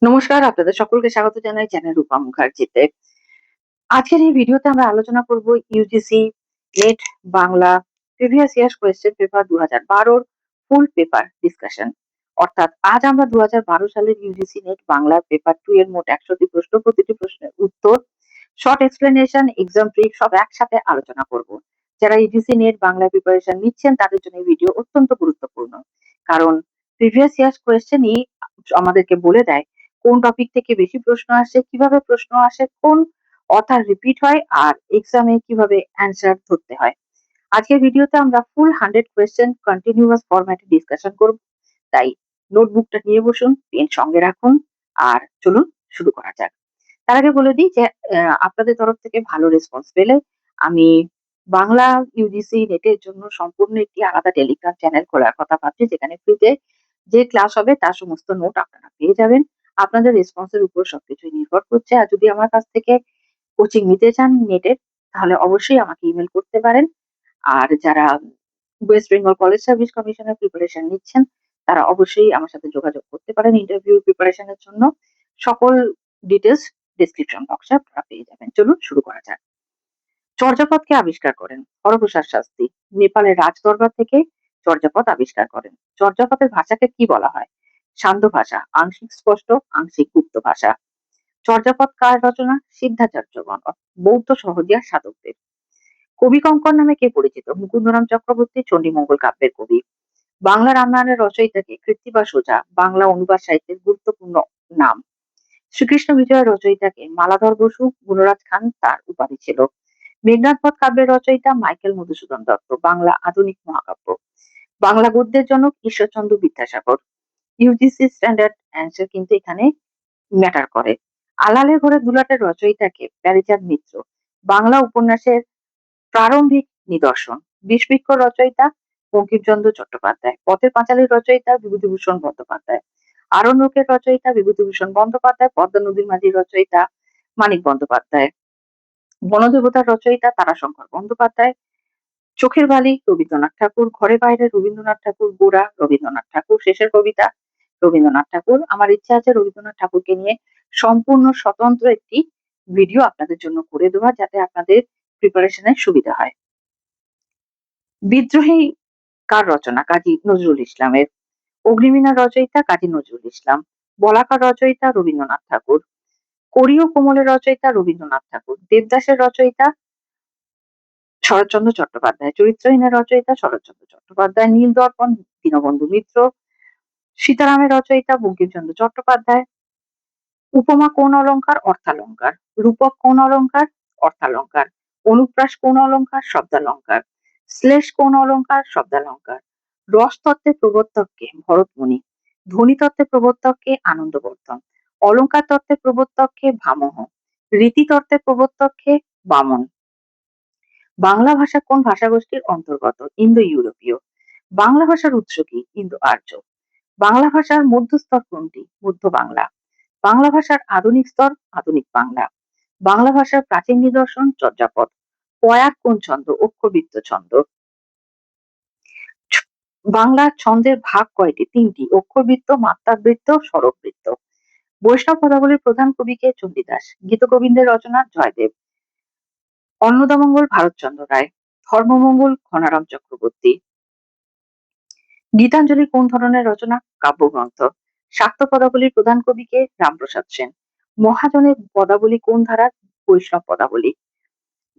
নমস্কার, আপনাদের সকলকে স্বাগত জানাই চ্যানেল রূপা মুখার্জিতে। আজকের এই ভিডিওতে আমরা আলোচনা করব UGC NET Bangla previous years question paper 2012 ফুল পেপার ডিসকাশন। অর্থাৎ আজ আমরা 2012 সালের ইউজিসি নেট বাংলা পেপার 2 এর মোট 100টি প্রশ্ন, প্রতিটি প্রশ্নের উত্তর, শর্ট এক্সপ্লেনেশন, এক্সাম ট্রিক সব একসাথে আলোচনা করব। যারা ইউজিসি নেট বাংলা প্রিপারেশন নিচ্ছেন তাদের জন্য এই ভিডিও অত্যন্ত গুরুত্বপূর্ণ। কারণ প্রিভিয়াস ইয়ার্স কোয়েশ্চেনই আমাদেরকে বলে দেয় কোন টপিক থেকে বেশি প্রশ্ন আসে, কিভাবে প্রশ্ন আসে, কোন অথার রিপিট হয়, আর এক্সামে কিভাবে অ্যান্সার ধরতে হয়। আজকের ভিডিওতে আমরা ফুল 100 কোয়েশ্চেন কন্টিনিউয়াস ফরম্যাটে ডিসকাশন করব। তাই নোটবুকটা নিয়ে বসুন, পেন সঙ্গে রাখুন, আর চলুন শুরু করা যাক। তার আগে বলে দিই যে আপনাদের তরফ থেকে ভালো রেসপন্স পেলে আমি বাংলা ইউজিসি নেটের জন্য সম্পূর্ণ একটি আলাদা টেলিগ্রাম চ্যানেল খোলার কথা ভাবছি, যেখানে ফ্রিতে যে ক্লাস হবে তার সমস্ত নোট আপনারা পেয়ে যাবেন। আপনাদের রেসপন্সের উপর সবকিছুই নির্ভর করছে। আর যদি আমার কাছ থেকে কোচিং নিতে চান নেটের, তাহলে অবশ্যই আমাকে ইমেল করতে পারেন। আর যারা ওয়েস্ট বেঙ্গল কলেজ সার্ভিস কমিশনের প্রিপারেশন নিচ্ছেন, তারা অবশ্যই আমার সাথে যোগাযোগ করতে পারেন ইন্টারভিউ প্রিপারেশনের জন্য। সকল ডিটেলস ডেসক্রিপশন বক্সে আপনারা পেয়ে যাবেন। চলুন শুরু করা যাক। চর্যাপদকে আবিষ্কার করেন হরপ্রসাদ শাস্ত্রী। নেপালের রাজদরবার থেকে চর্যাপদ আবিষ্কার করেন। চর্যাপদের ভাষাকে কি বলা হয়? সান্ধ্য ভাষা, আংশিক স্পষ্ট, আংশিক গুপ্ত ভাষা। চর্যাপদ কার রচনা? সিদ্ধাচার্যগণ, বৌদ্ধ সহজিয়া সাধকদের। কবি কঙ্কর নামে কে পরিচিত? মুকুন্দরাম চক্রবর্তী, চণ্ডীমঙ্গল কাব্যের কবি। বাংলা রামায়ণের রচয়িতাকে? কৃত্তিবাস ওঝা, বাংলা অনুবাদ সাহিত্যের গুরুত্বপূর্ণ নাম। শ্রীকৃষ্ণ বিজয়ের রচয়িতাকে? মালাধর বসু, গুণরাজ খান তার উপাধি ছিল। মেঘনাদ বধ কাব্যের রচয়িতা? মাইকেল মধুসূদন দত্ত, বাংলা আধুনিক মহাকাব্য। বাংলা গদ্যের জনক? Ishwarchandra Vidyasagar. UGC standard answer কিন্তু এখানে ম্যাটার করে। আলালের ঘরে দুলাটের রচয়িতাকে? প্যারিচাঁদ মিত্র, বাংলা উপন্যাসের প্রারম্ভিক নিদর্শন। বিষবৃক্ষ রচয়িতা? বঙ্কিমচন্দ্র চট্টোপাধ্যায়। পথের পাঁচালীর রচয়িতা? বিভূতিভূষণ বন্দ্যোপাধ্যায়। আরণ্যকের রচয়িতা? বিভূতিভূষণ বন্দ্যোপাধ্যায়। পদ্মা নদীর মাঝির রচয়িতা? মানিক বন্দ্যোপাধ্যায়। বনদেবতার রচয়িতা? তারাশঙ্কর বন্দ্যোপাধ্যায়। চোখের বালি? রবীন্দ্রনাথ ঠাকুর। ঘরে বাইরে? রবীন্দ্রনাথ ঠাকুর। গোড়া? রবীন্দ্রনাথ ঠাকুর। শেষের কবিতা? রবীন্দ্রনাথ ঠাকুর। আমার ইচ্ছা আছে রবীন্দ্রনাথ ঠাকুরকে নিয়ে সম্পূর্ণ স্বতন্ত্র একটি ভিডিও আপনাদের জন্য করে দেওয়া, যাতে আপনাদের প্রিপারেশনের সুবিধা হয়। বিদ্রোহী কার রচনা? কাজী নজরুল ইসলামের। অগ্নিবীণার রচয়িতা? কাজী নজরুল ইসলাম। বলাকার রচয়িতা? রবীন্দ্রনাথ ঠাকুর। করি ও কোমলের রচয়িতা? রবীন্দ্রনাথ ঠাকুর। দেবদাসের রচয়িতা? শরৎচন্দ্র চট্টোপাধ্যায়। চরিত্রহীনের রচয়িতা? শরৎচন্দ্র চট্টোপাধ্যায়। নীল দর্পণ? দীনবন্ধু মিত্র। সীতারামের রচয়িতা? বঙ্কিমচন্দ্র চট্টোপাধ্যায়। উপমা কোন অলংকার? অর্থালঙ্কার। রূপক কোন অলংকার? অর্থালঙ্কার। অনুপ্রাস কোন অলংকার? শব্দালঙ্কার। শ্লেষ কোন অলংকার? শব্দালঙ্কার। রসতত্ত্বের প্রবর্তককে? ভরতমুনি। ধ্বনিতত্ত্বের প্রবর্তককে? আনন্দবর্ধন। অলংকার তত্ত্বের প্রবর্তককে? ভামহ। রীতিতত্ত্বের প্রবর্তককে? বামন। বাংলা ভাষা কোন ভাষাগোষ্ঠীর অন্তর্গত? ইন্দো ইউরোপীয়। বাংলা ভাষার উৎস কি? ইন্দো আর্য। বাংলা ভাষার মধ্যস্তর কোনটি? মধ্য বাংলা। বাংলা ভাষার আধুনিক স্তর? আধুনিক বাংলা। বাংলা ভাষার প্রাচীন নিদর্শন? চর্যাপদ। পয়ার কোন ছন্দ? অক্ষরবৃত্ত ছন্দ। বাংলা ছন্দের ভাগ কয়টি? তিনটি। অক্ষরবৃত্ত, মাত্রাবৃত্ত, স্বরবৃত্ত। বৈষ্ণব পদাবলীর প্রধান কবি কে? চণ্ডীদাস। গীতগোবিন্দের রচনা? জয়দেব। অন্নদামঙ্গল ভারতচন্দ্র রায়। ধর্মমঙ্গল ঘনারাম চক্রবর্তী। গীতাঞ্জলি কোন ধরনের রচনা? কাব্যগ্রন্থ। শাক্ত পদাবলীর প্রধান কবি কে? রামপ্রসাদ সেন। মহাজনের পদাবলী কোন ধারার? বৈষ্ণব পদাবলী।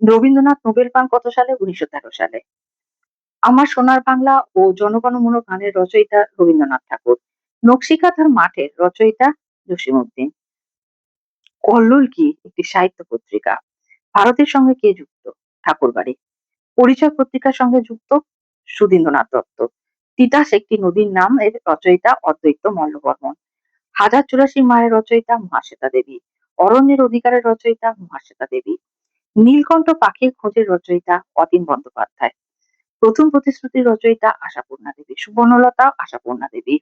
রবীন্দ্রনাথ নোবেল পান কত সালে? 1913 সালে। আমার সোনার বাংলা ও জনগণমন গানের রচয়িতা? রবীন্দ্রনাথ ঠাকুর। নকশিকাঁথার মাঠের রচয়িতা? জসীমউদ্দিন। কল্লোল কি? একটি সাহিত্য পত্রিকা। ভারতের সঙ্গে কে যুক্ত? ঠাকুরবাড়ি। পরিচয় পত্রিকার সঙ্গে যুক্ত? সুধীন্দ্রনাথ দত্ত। তিতাস একটি নদীর নাম, এর রচয়িতা? অদ্বৈত মল্লবর্মণ। 1084 মায়ের রচয়িতা? মহাশ্বেতা দেবী। অরণ্যের অধিকারের রচয়িতা? মহাশ্বেতা দেবী। নীলকণ্ঠ পাখির খোঁজের রচয়িতা? অতীন বন্দ্যোপাধ্যায়। প্রথম প্রতিশ্রুতির রচয়িতা? আশাপূর্ণা দেবী। সুবর্ণলতা? আশাপূর্ণা দেবী।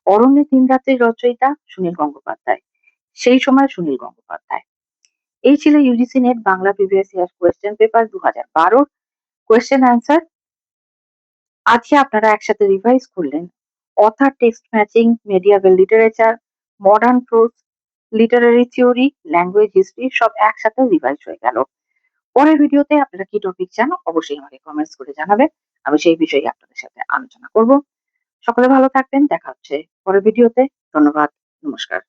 অরণ্যে তিন রাত্রির রচয়িতা? সুনীল গঙ্গোপাধ্যায়। সেই সময় সুনীল গঙ্গোপাধ্যায়। এই ছিল UGC NET Bangla previous year question paper 2012 question answer. আজকে আপনারা একসাথে রিভাইজ করলেন author text matching, medieval literature, modern prose, literary theory, language history সব একসাথে রিভাইজ হয়ে গেল। পরের ভিডিওতে আপনারা কি টপিক চান অবশ্যই আমাকে কমেন্টস করে জানাবেন। আমি সেই বিষয়ে আপনাদের সাথে আলোচনা করব। সকলে ভালো থাকবেন। দেখা হচ্ছে পরের ভিডিওতে। ধন্যবাদ। নমস্কার।